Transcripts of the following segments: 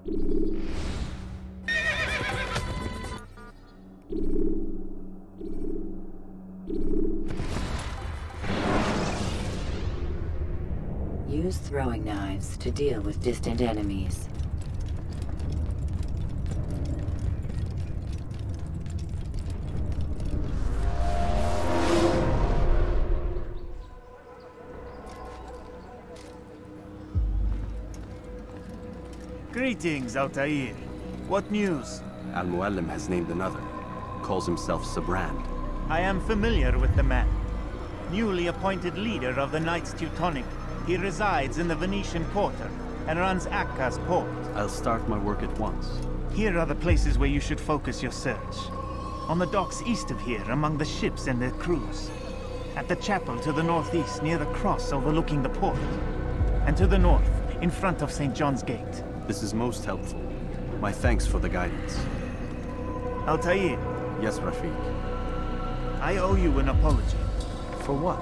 Use throwing knives to deal with distant enemies. Greetings, Altair. What news? Al-Muallim has named another. Calls himself Sabrand. I am familiar with the man. Newly appointed leader of the Knights Teutonic, he resides in the Venetian Quarter and runs Akka's port. I'll start my work at once. Here are the places where you should focus your search. On the docks east of here, among the ships and their crews. At the chapel to the northeast, near the cross overlooking the port. And to the north, in front of St. John's Gate. This is most helpful. My thanks for the guidance. Altair. Yes, Rafiq. I owe you an apology. For what?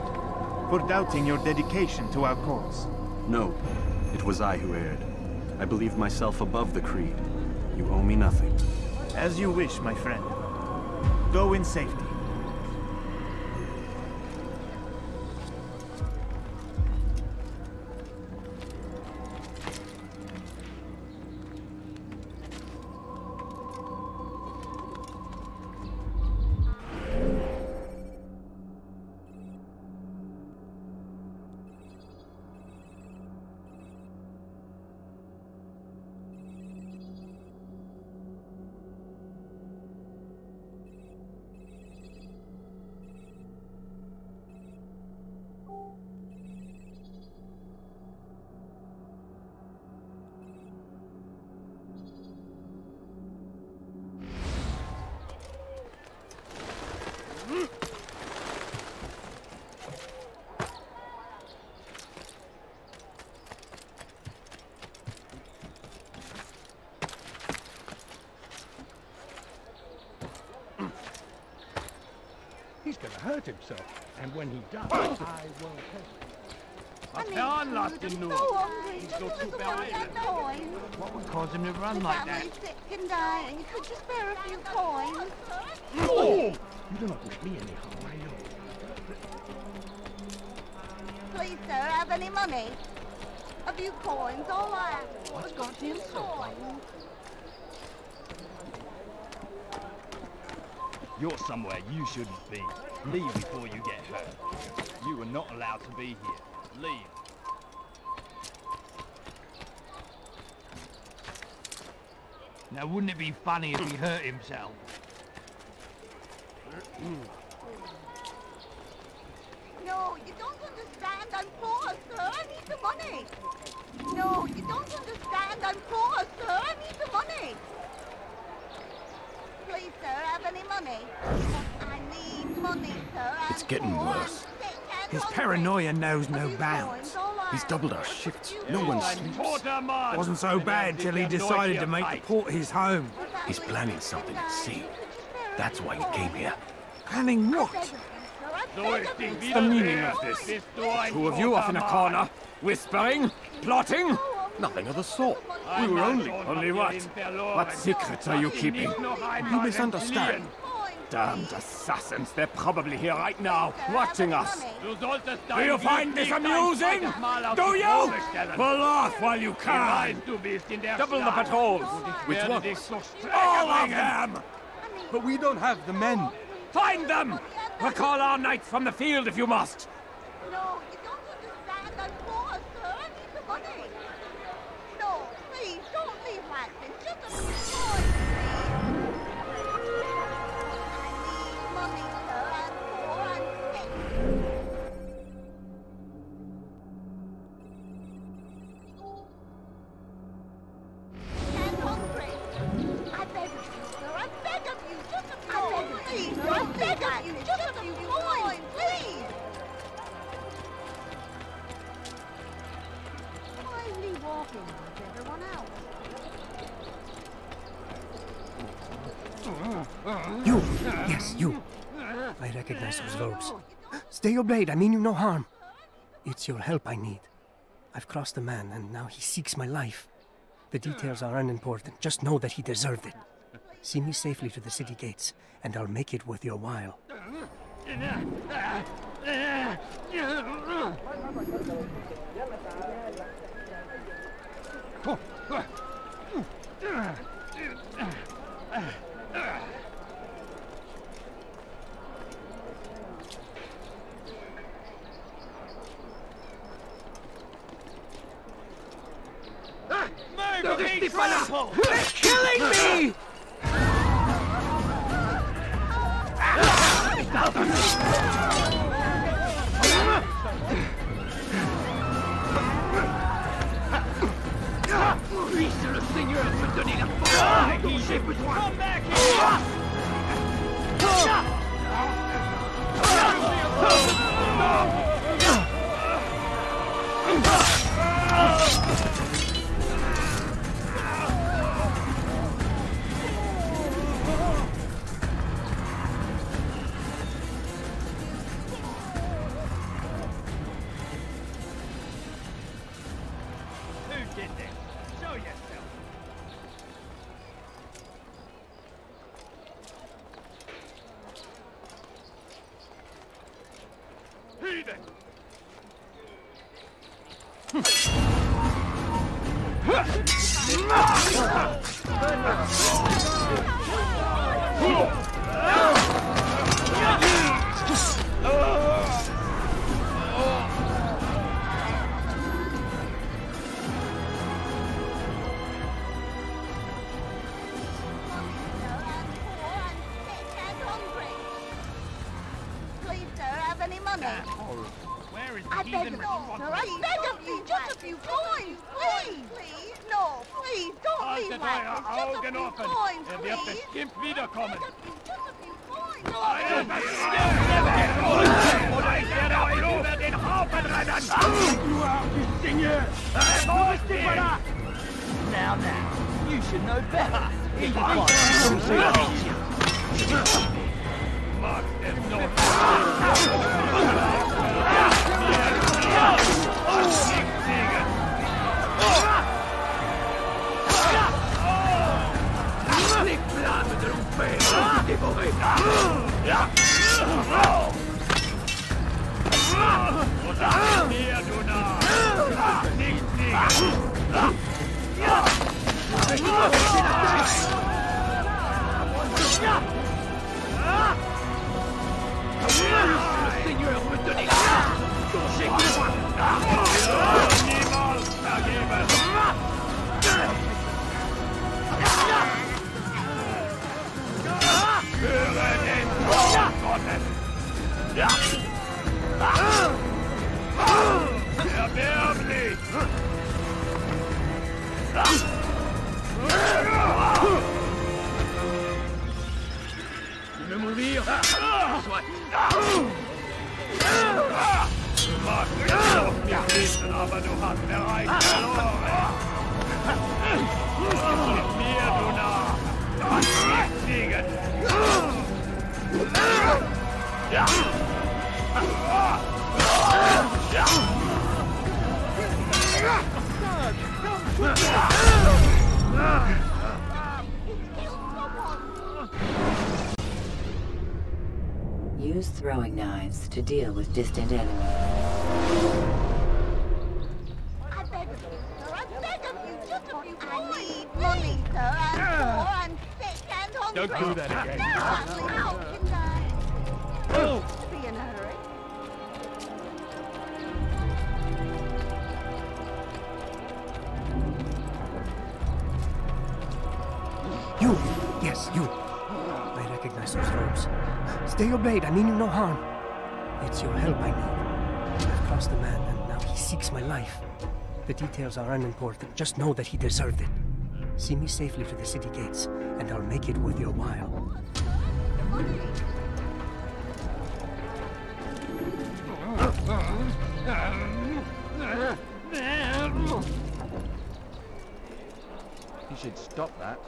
For doubting your dedication to our cause. No, it was I who erred. I believed myself above the creed. You owe me nothing. As you wish, my friend. Go in safety. He's going to hurt himself, and when he does, I will help him. I can't last in North. He's got too bad. What would cause him to run like that? Sick and dying. Could you spare a few coins? Oh! You do not wish me any harm, I know. Please, sir, have any money? A few coins, all I have. What's got him so? You're somewhere you shouldn't be. Leave before you get hurt. You are not allowed to be here. Leave. Now, wouldn't it be funny if he hurt himself? No, you don't understand. I'm poor, sir. I need the money. No, you don't understand. I'm poor, sir. I need the money. Please, sir, have any money? I need money, sir. It's getting worse. His paranoia knows no bounds. He's doubled our shifts. No one sleeps. Wasn't so bad till he decided to make the port his home. He's planning something at sea. That's why he came here. Planning what? What's the meaning of this? Two of you off in a corner, whispering, plotting? Nothing of the sort. We were only what? What secrets are you keeping? You misunderstand. Damned assassins, they're probably here right now, watching us. Do you find this amusing? Do you? Pull off while you can. Double the patrols. Which ones? All of them! But we don't have the men. Find them! Recall our knights from the field if you must. No, you don't understand. I'm poor, sir. I need the money. No, please, don't leave like this. Just a few coins, please. I need money, sir. I'm poor. I'm sick. I'm hungry. I beg of you, sir. I beg of you. Just a few coins, please. I beg of you. Just a few coins, please. Quietly walking like everyone else. You! Yes, you! I recognize those robes. Stay your blade, I mean you no harm. It's your help I need. I've crossed a man, and now he seeks my life. The details are unimportant. Just know that he deserved it. See me safely to the city gates, and I'll make it worth your while. They're killing me! Come back here! Who did this? Show yourself! Heathen! Please, sir, have any money? Where is I the beg heathen of you, sir, I beg of you, just a few coins, please, please. No, please, don't leave like this. Just a few coins, Er wird please. bestimmt wiederkommen. Just a few coins. Oder ich werde euch über den Haufen rennen! Now, you should know better. Mark them not! Erbärmlich! Tu veux mourir? Soit. Du magst mich auf mich wissen, aber du hast bereits verloren! Mit mir, du Narr! Das nicht siegen! Use throwing knives to deal with distant enemies. I beg of you, sir, I beg of you, just a few coins. I need money, sir, I'm poor, I'm sick and hungry. Don't do that again. How can I? Oh! Be in a hurry. You! Yes, you! I recognize those robes. Stay obeyed, I mean you no harm. It's your help I need. I've crossed the man, and now he seeks my life. The details are unimportant. Just know that he deserved it. See me safely to the city gates, and I'll make it worth your while. You should stop that.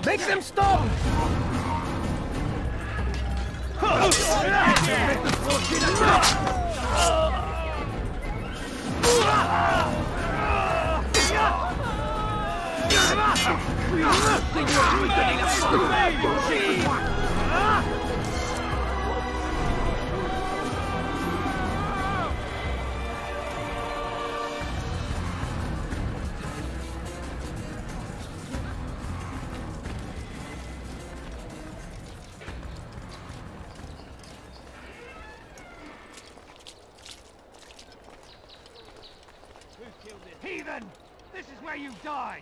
Make them stop! Heathen! This is where you die!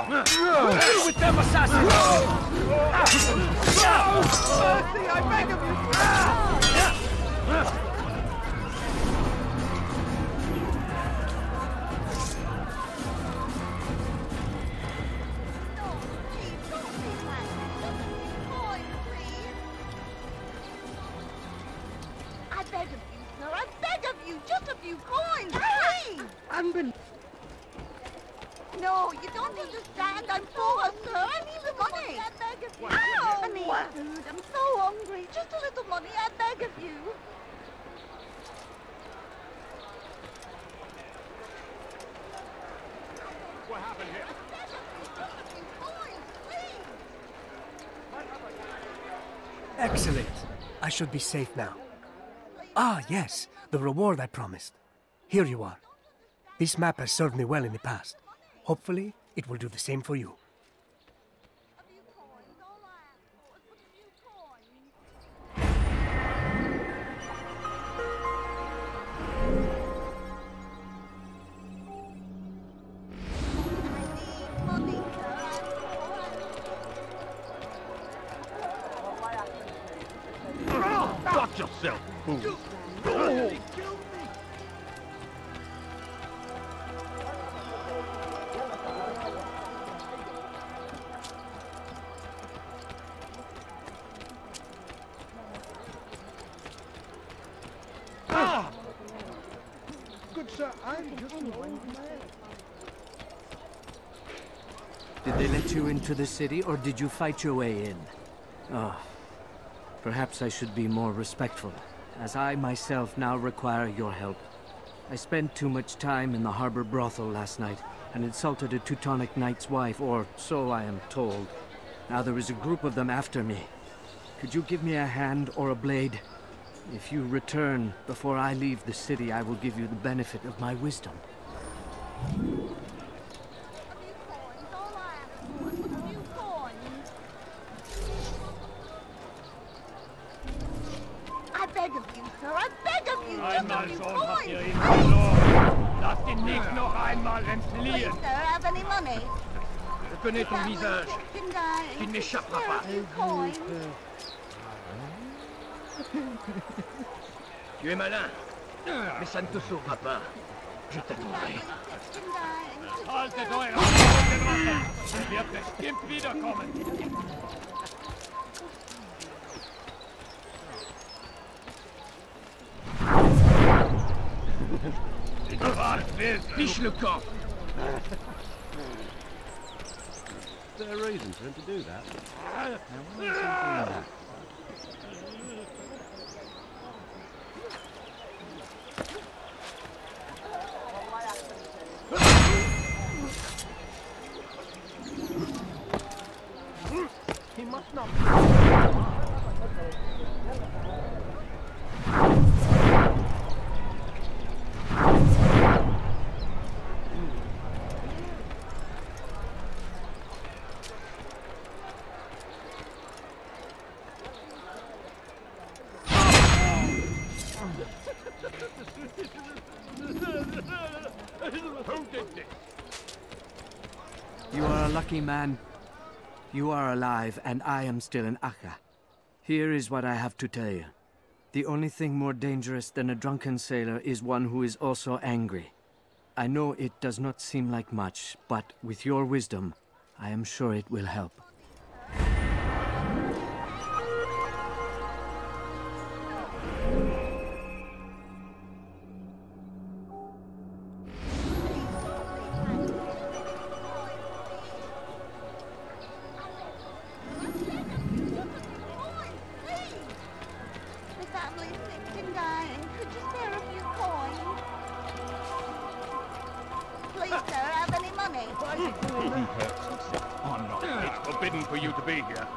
Deal with them assassins! Mercy, I beg of you! I beg of you, sir. I beg of you. Just a few coins, please. No, you don't understand. I'm poor, sir. I need the money. I beg of you. Ow! I need food. I'm so hungry. Just a little money. I beg of you. What happened here? I beg of you. Just a few coins, please. Excellent. I should be safe now. Ah, yes, the reward I promised. Here you are. This map has served me well in the past. Hopefully, it will do the same for you. A few coins. All I ask for is a few coins. I need money, sir. Watch yourself, fool! Good sir, I'm just an old man. Did they let you into the city, or did you fight your way in? Oh, perhaps I should be more respectful, as I myself now require your help. I spent too much time in the harbor brothel last night, and insulted a Teutonic knight's wife, or so I am told. Now there is a group of them after me. Could you give me a hand or a blade? If you return before I leave the city, I will give you the benefit of my wisdom. A few coins. All I ask for is a few coins. I beg of you, sir. I beg of you. Just a Einmal few schon habt ihr ihn coins. verloren! Lasst ihn nicht noch einmal entfliehen! Please, sir, have any money? Je connais ton Family, visage. sick and dying. Tu n'échapperas Here are pas. a few coins. Tu es malin, mais ça ne te sauvera pas. Je t'attendrai. Sick and dying. Haltet euer Augen! Er wird bestimmt wiederkommen! Fiche le camp! Is there a reason for him to do that? Now, why is he doing that? He must not. You are a lucky man. You are alive, and I am still in Akka. Here is what I have to tell you. The only thing more dangerous than a drunken sailor is one who is also angry. I know it does not seem like much, but with your wisdom, I am sure it will help. He hurts himself. I'm not. It's forbidden for you to be here.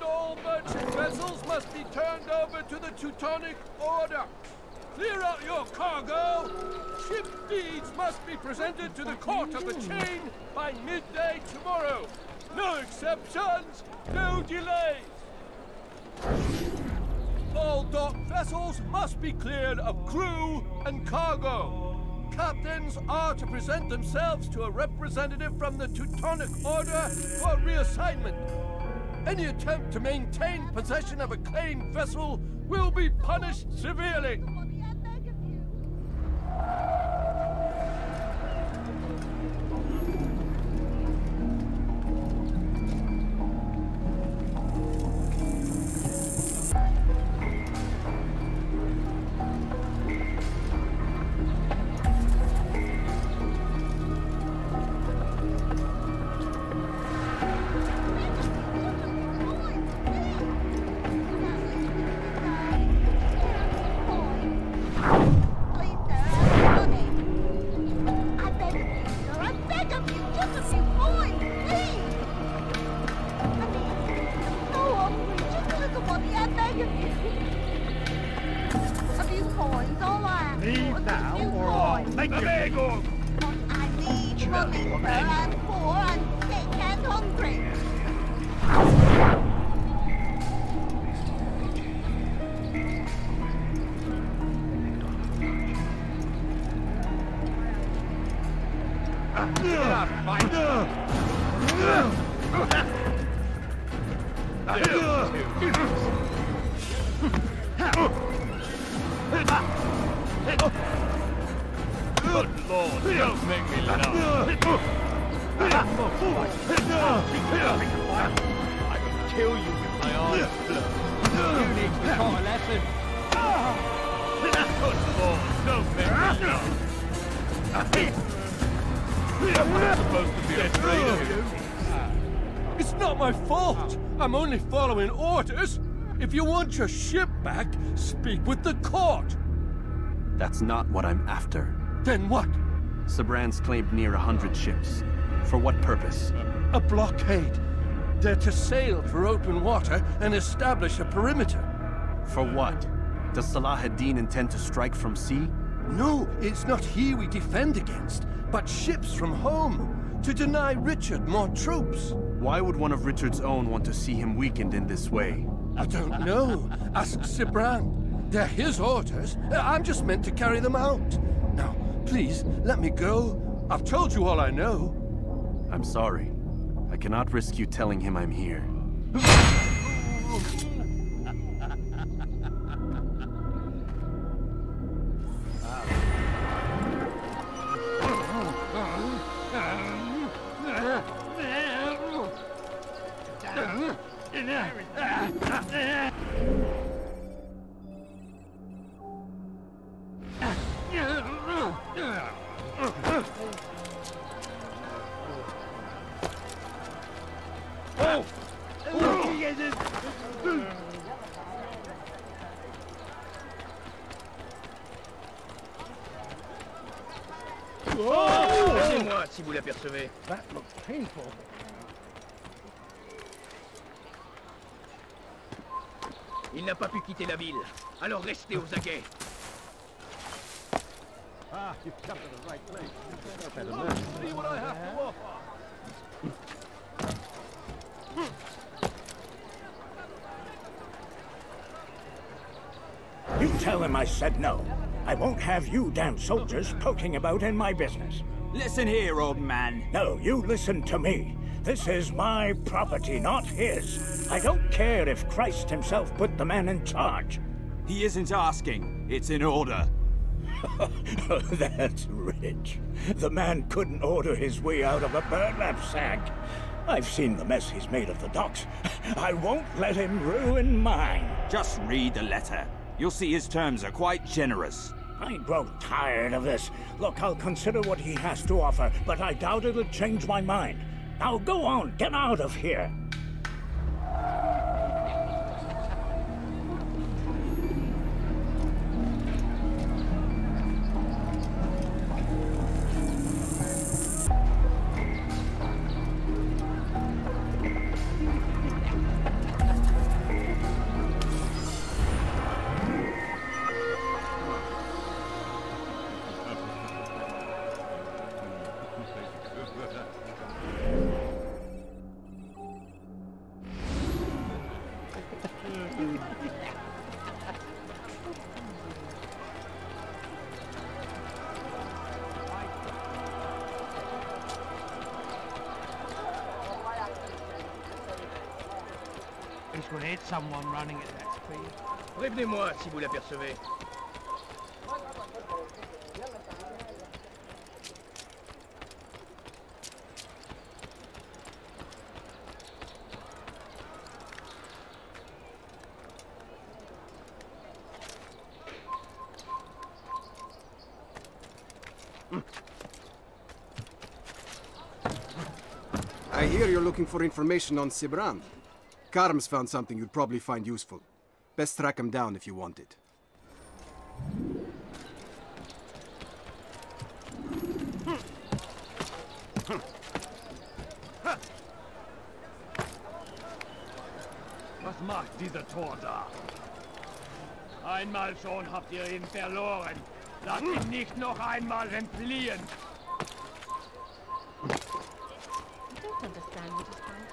All merchant vessels must be turned over to the Teutonic Order. Clear out your cargo. Ship deeds must be presented to the Court of the Chain by midday tomorrow. No exceptions, no delays. All docked vessels must be cleared of crew and cargo. Captains are to present themselves to a representative from the Teutonic Order for reassignment. Any attempt to maintain possession of a claimed vessel will be punished severely. Good Lord, don't make me laugh. I can kill you with my arms. You need to be taught a lesson. Good Lord, don't make me laugh. I'm supposed to be afraid of you. It's not my fault. I'm only following orders. If you want your ship back, speak with the court. That's not what I'm after. Then what? Sabran's claimed near 100 ships. For what purpose? A blockade. They're to sail for open water and establish a perimeter. For what? Does Salah ad-Din intend to strike from sea? No, it's not he we defend against, but ships from home, to deny Richard more troops. Why would one of Richard's own want to see him weakened in this way? I don't know. Ask Sabran. They're his orders. I'm just meant to carry them out. Now, please, let me go. I've told you all I know. I'm sorry. I cannot risk you telling him I'm here. Laissez-moi si vous l'apercevez. That looks painful. Il n'a pas pu quitter la ville, alors restez aux aguets. Ah, you've come to the right place. See what I have to offer. You tell him I said no. I won't have you damn soldiers poking about in my business. Listen here, old man. No, you listen to me. This is my property, not his. I don't care if Christ himself put the man in charge. He isn't asking. It's in order. That's rich. The man couldn't order his way out of a burlap sack. I've seen the mess he's made of the docks. I won't let him ruin mine. Just read the letter. You'll see his terms are quite generous. I grow tired of this. Look, I'll consider what he has to offer, but I doubt it'll change my mind. Now go on, get out of here. This will hit someone running at that speed. Prévenez-moi si vous l'apercevez. I hear you're looking for information on Sibrand. Karm's found something you'd probably find useful. Best track him down if you want it. Was macht dieser Tor da? Einmal schon habt ihr ihn verloren. Lasst ihn nicht noch einmal entfliehen. I don't understand what is happening.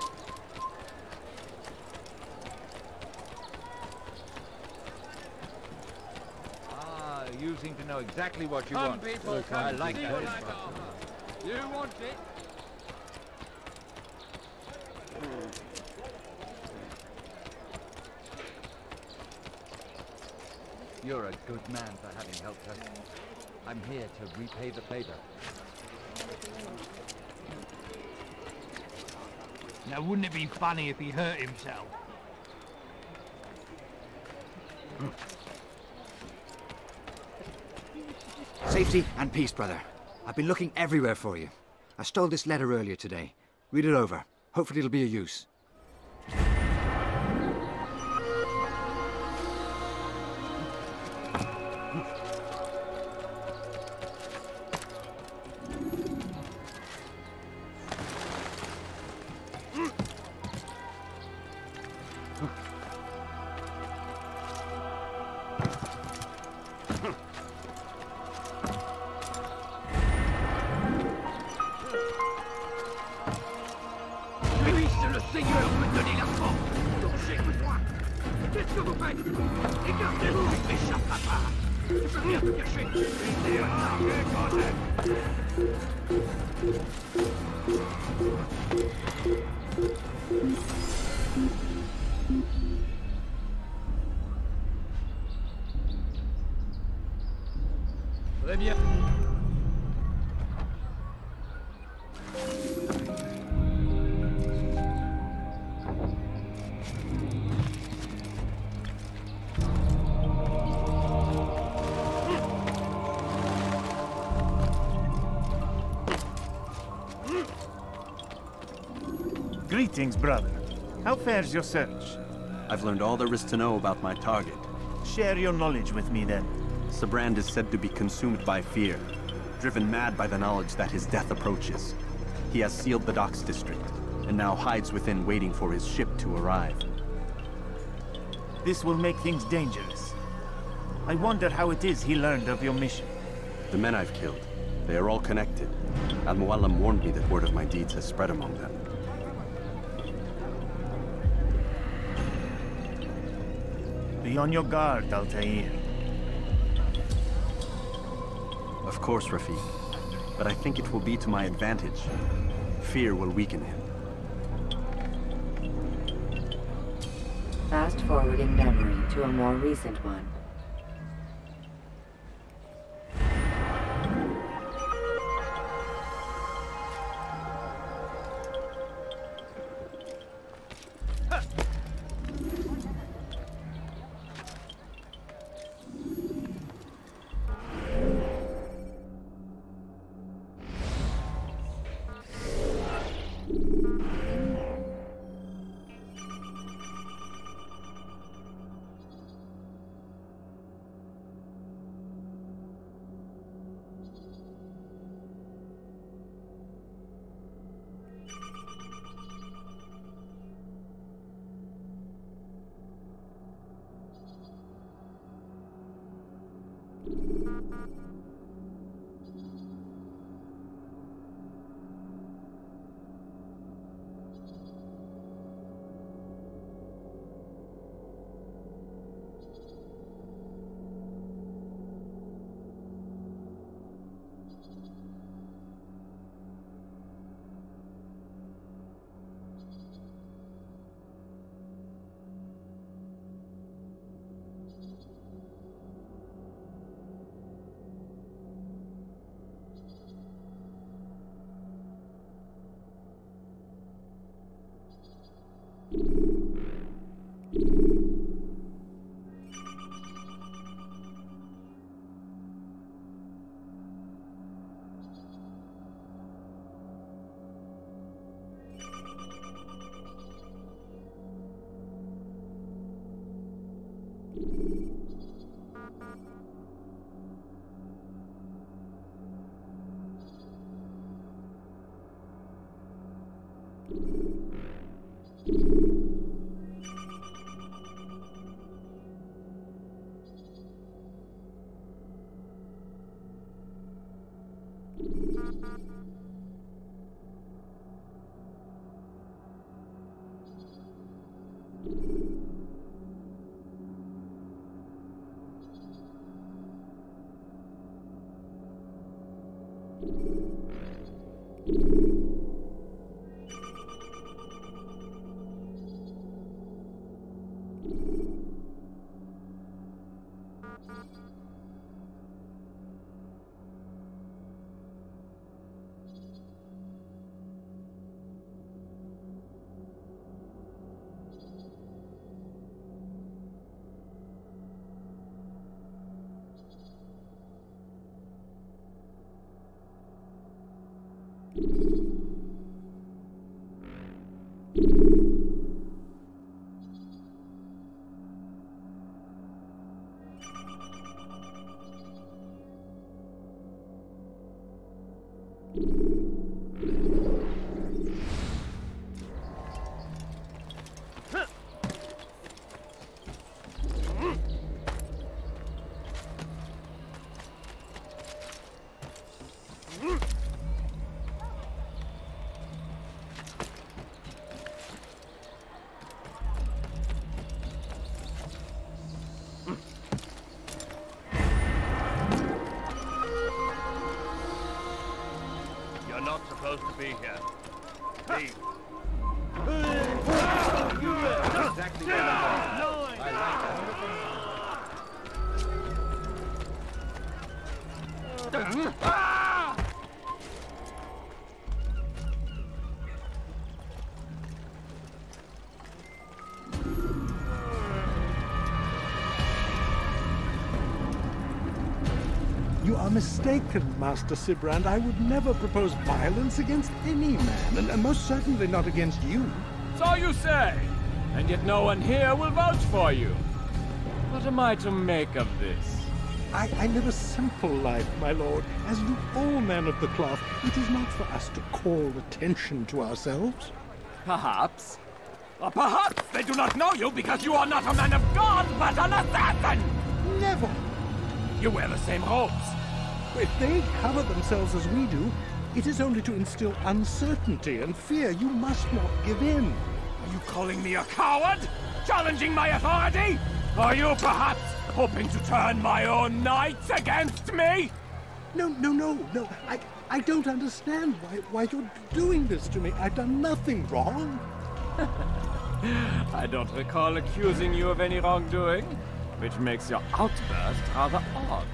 Ah, you seem to know exactly what you Come want. people, Look, come I like see that. what I got. You want it? You're a good man for having helped us. I'm here to repay the favor. Now, wouldn't it be funny if he hurt himself? Safety and peace, brother. I've been looking everywhere for you. I stole this letter earlier today. Read it over. Hopefully it'll be of use. Puisse le Seigneur me donner la force dont j'ai besoin. Qu'est-ce que vous faites? Écartez-vous, il m'échappera pas. Je peux bien me cacher. Très bien. Greetings, brother. How fares your search? I've learned all there is to know about my target. Share your knowledge with me, then. Sibrand is said to be consumed by fear, driven mad by the knowledge that his death approaches. He has sealed the docks district, and now hides within waiting for his ship to arrive. This will make things dangerous. I wonder how it is he learned of your mission. The men I've killed, they are all connected. Al-Muallim warned me that word of my deeds has spread among them. Be on your guard, Altair. Of course, Rafiq. But I think it will be to my advantage. Fear will weaken him. Fast forwarding memory to a more recent one. Supposed to be here. Leave. Exactly what I You are mistaken, Master Sibrand. I would never propose violence against any man, and most certainly not against you. So you say, and yet no one here will vouch for you. What am I to make of this? I live a simple life, my lord, as do all men of the cloth. It is not for us to call attention to ourselves. Perhaps. Or perhaps they do not know you because you are not a man of God, but an assassin! Never! You wear the same robes. If they cover themselves as we do, it is only to instill uncertainty and fear. You must not give in. Are you calling me a coward? Challenging my authority? Are you perhaps hoping to turn my own knights against me? No. I don't understand why you're doing this to me. I've done nothing wrong. I don't recall accusing you of any wrongdoing, which makes your outburst rather odd.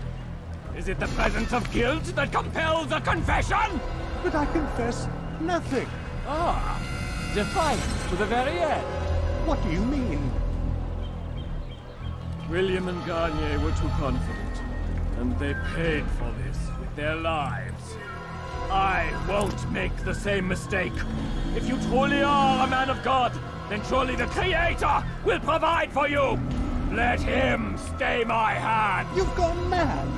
Is it the presence of guilt that compels a confession? But I confess nothing. Ah, defiant to the very end. What do you mean? William and Garnier were too confident, and they paid for this with their lives. I won't make the same mistake. If you truly are a man of God, then surely the Creator will provide for you. Let him stay my hand. You've gone mad.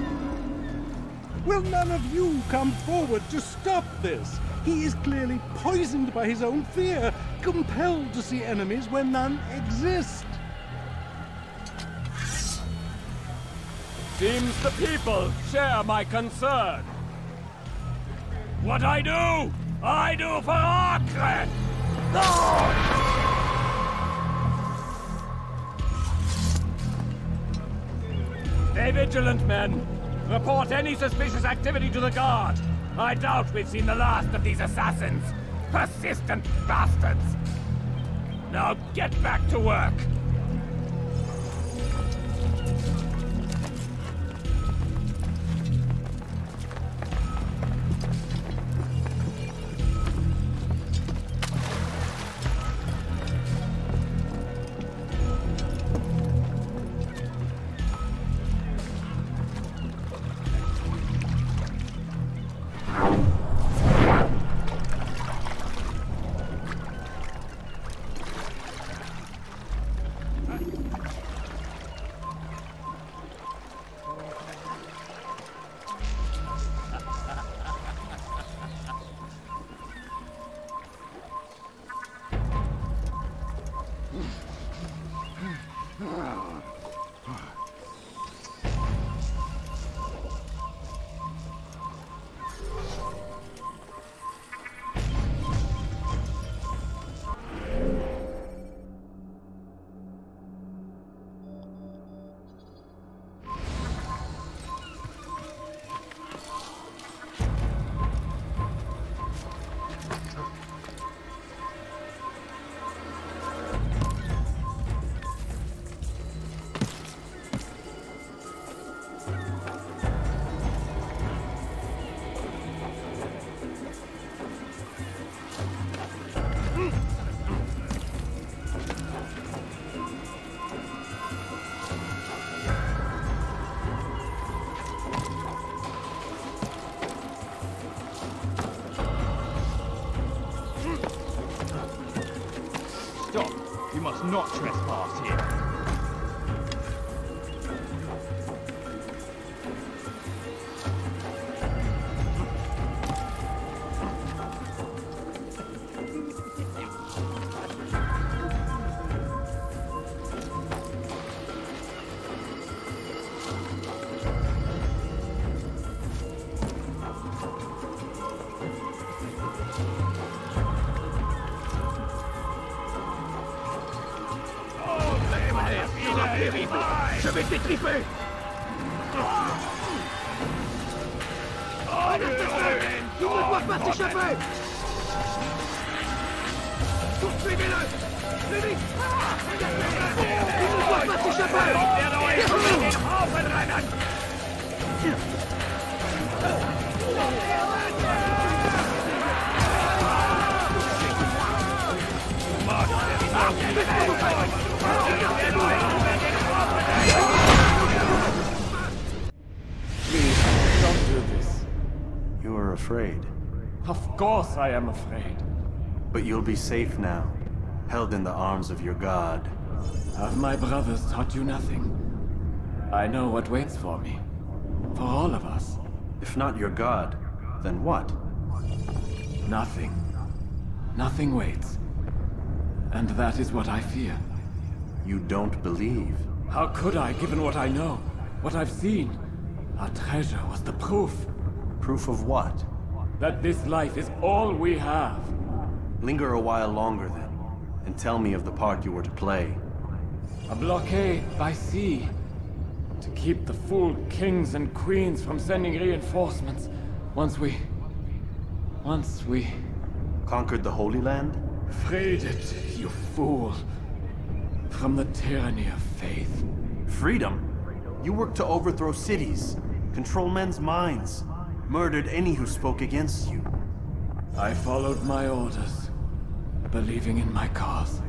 Will none of you come forward to stop this? He is clearly poisoned by his own fear, compelled to see enemies where none exist. Seems the people share my concern. What I do for Acre! Stay vigilant, men. Report any suspicious activity to the guard. I doubt we've seen the last of these assassins. Persistent bastards. Now get back to work. not trespass here. Je vais t'étriper! Ils ne doivent pas s'échapper! Poursuivez-le! Plus vite! Ils ne doivent pas s'échapper! Please, don't do this. You are afraid. Of course I am afraid. But you'll be safe now, held in the arms of your god. Have my brothers taught you nothing? I know what waits for me. For all of us. If not your god, then what? Nothing. Nothing waits. And that is what I fear. You don't believe. How could I, given what I know? What I've seen? Our treasure was the proof. Proof of what? That this life is all we have. Linger a while longer then, and tell me of the part you were to play. A blockade by sea. To keep the fool kings and queens from sending reinforcements. Once we... Conquered the Holy Land? Freed it, you fool. From the tyranny of faith. Freedom? You worked to overthrow cities, control men's minds, murdered any who spoke against you. I followed my orders, believing in my cause.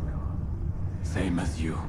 Same as you.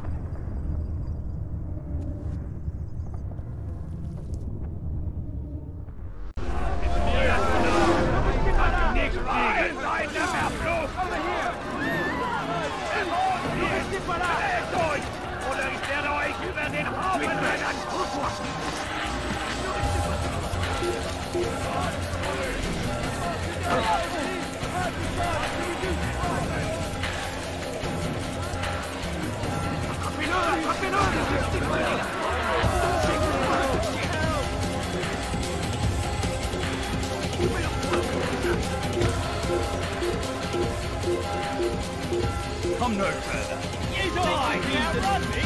Come no further. You die now, run me!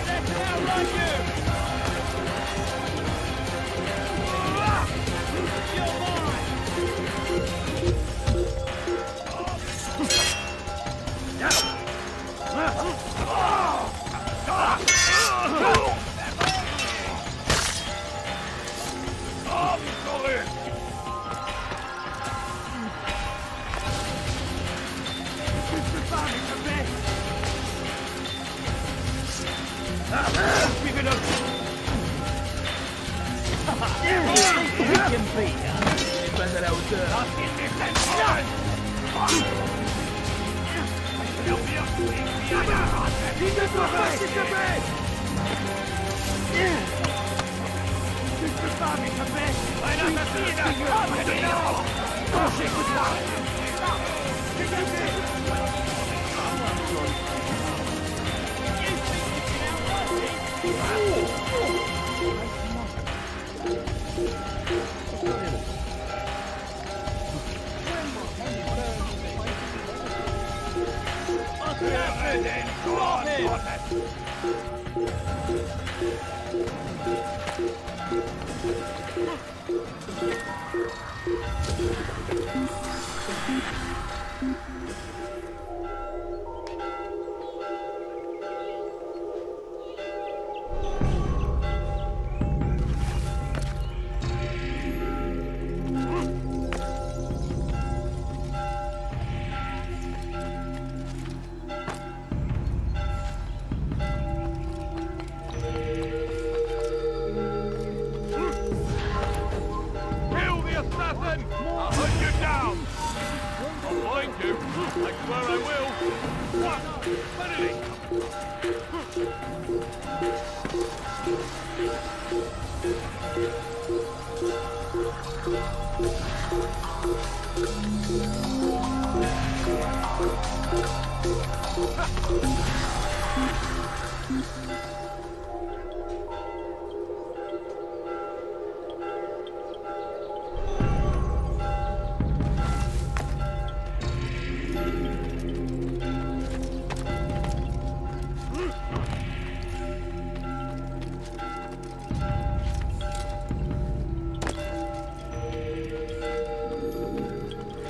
Let's outrun you! You're mine! Pas à la hauteur. Il ne doit pas s'échapper. Tu ne peux pas m'échapper. Un assassine. Écoute-moi. thank you. I swear I will. What? Finally!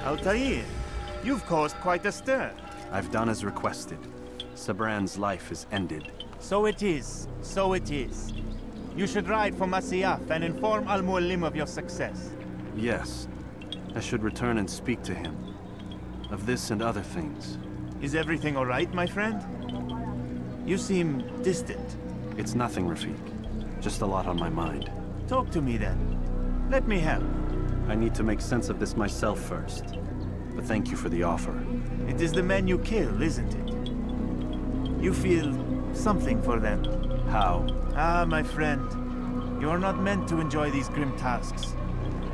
Altair, you've caused quite a stir. I've done as requested. Sabran's life is ended. So it is. So it is. You should ride for Masyaf and inform Al-Mualim of your success. Yes. I should return and speak to him. Of this and other things. Is everything all right, my friend? You seem distant. It's nothing, Rafiq. Just a lot on my mind. Talk to me then. Let me help. I need to make sense of this myself first. But thank you for the offer. It is the men you kill, isn't it? You feel something for them. How? Ah, my friend. You are not meant to enjoy these grim tasks.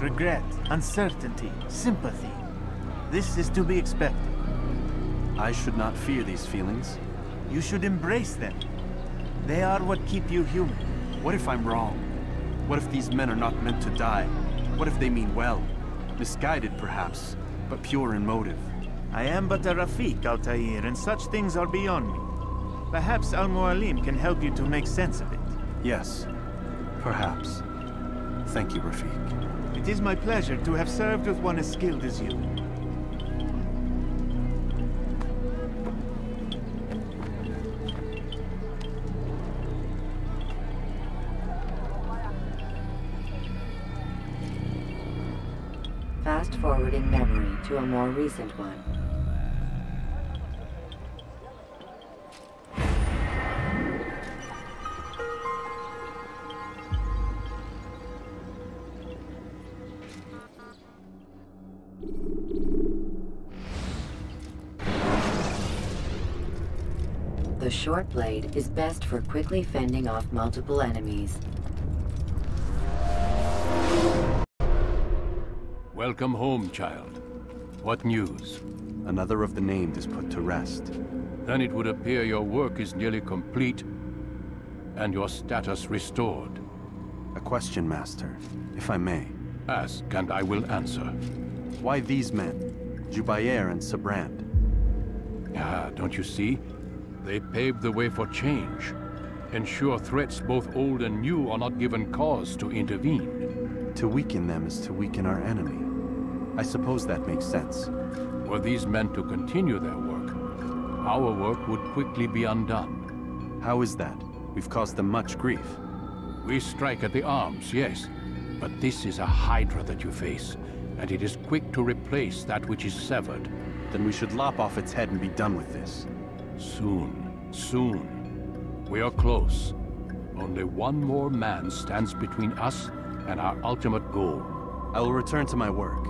Regret, uncertainty, sympathy. This is to be expected. I should not fear these feelings. You should embrace them. They are what keep you human. What if I'm wrong? What if these men are not meant to die? What if they mean well? Misguided, perhaps, but pure in motive. I am but a Rafiq, Altair, and such things are beyond me. Perhaps Al-Mualim can help you to make sense of it. Yes, perhaps. Thank you, Rafiq. It is my pleasure to have served with one as skilled as you. Fast-forwarding memory to a more recent one. The short blade is best for quickly fending off multiple enemies. Welcome home, child. What news? Another of the named is put to rest. Then it would appear your work is nearly complete, and your status restored. A question, Master, if I may. Ask, and I will answer. Why these men? Jubair and Sabrand? Ah, don't you see? They paved the way for change. Ensure threats both old and new are not given cause to intervene. To weaken them is to weaken our enemy. I suppose that makes sense. Were these men to continue their work, our work would quickly be undone. How is that? We've caused them much grief. We strike at the arms, yes. But this is a hydra that you face, and it is quick to replace that which is severed. Then we should lop off its head and be done with this. Soon, soon. We are close. Only one more man stands between us and our ultimate goal. I will return to my work.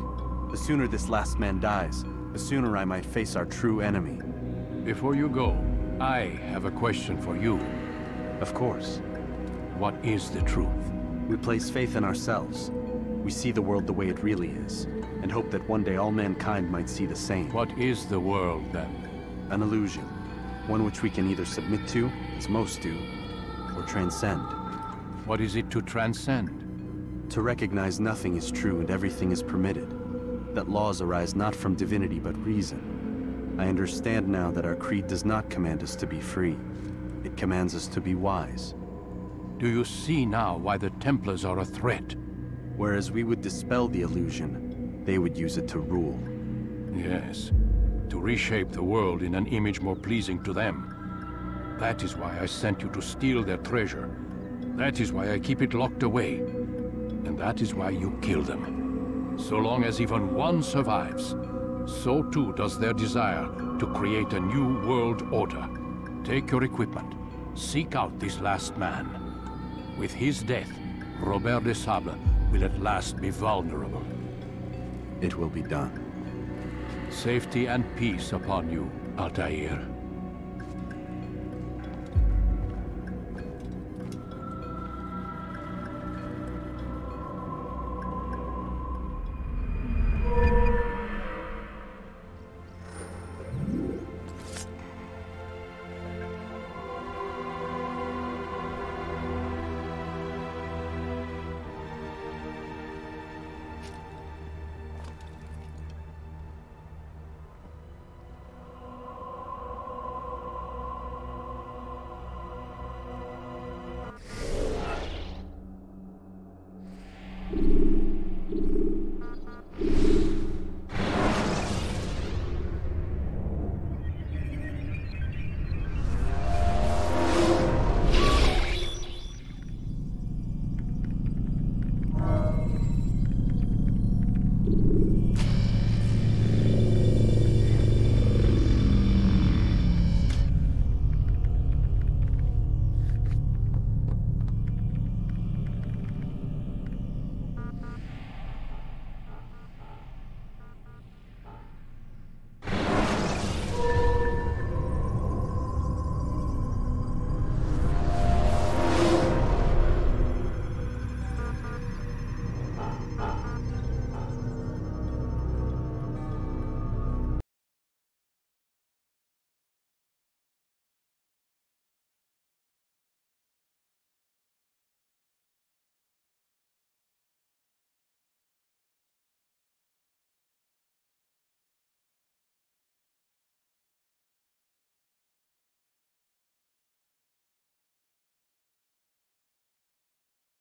The sooner this last man dies, the sooner I might face our true enemy. Before you go, I have a question for you. Of course. What is the truth? We place faith in ourselves. We see the world the way it really is, and hope that one day all mankind might see the same. What is the world, then? An illusion. One which we can either submit to, as most do, or transcend. What is it to transcend? To recognize nothing is true and everything is permitted. That laws arise not from divinity but reason. I understand now that our creed does not command us to be free. It commands us to be wise. Do you see now why the Templars are a threat? Whereas we would dispel the illusion, they would use it to rule. Yes. To reshape the world in an image more pleasing to them. That is why I sent you to steal their treasure. That is why I keep it locked away. And that is why you kill them. So long as even one survives, so too does their desire to create a new world order. Take your equipment. Seek out this last man. With his death, Robert de Sable will at last be vulnerable. It will be done. Safety and peace upon you, Altair.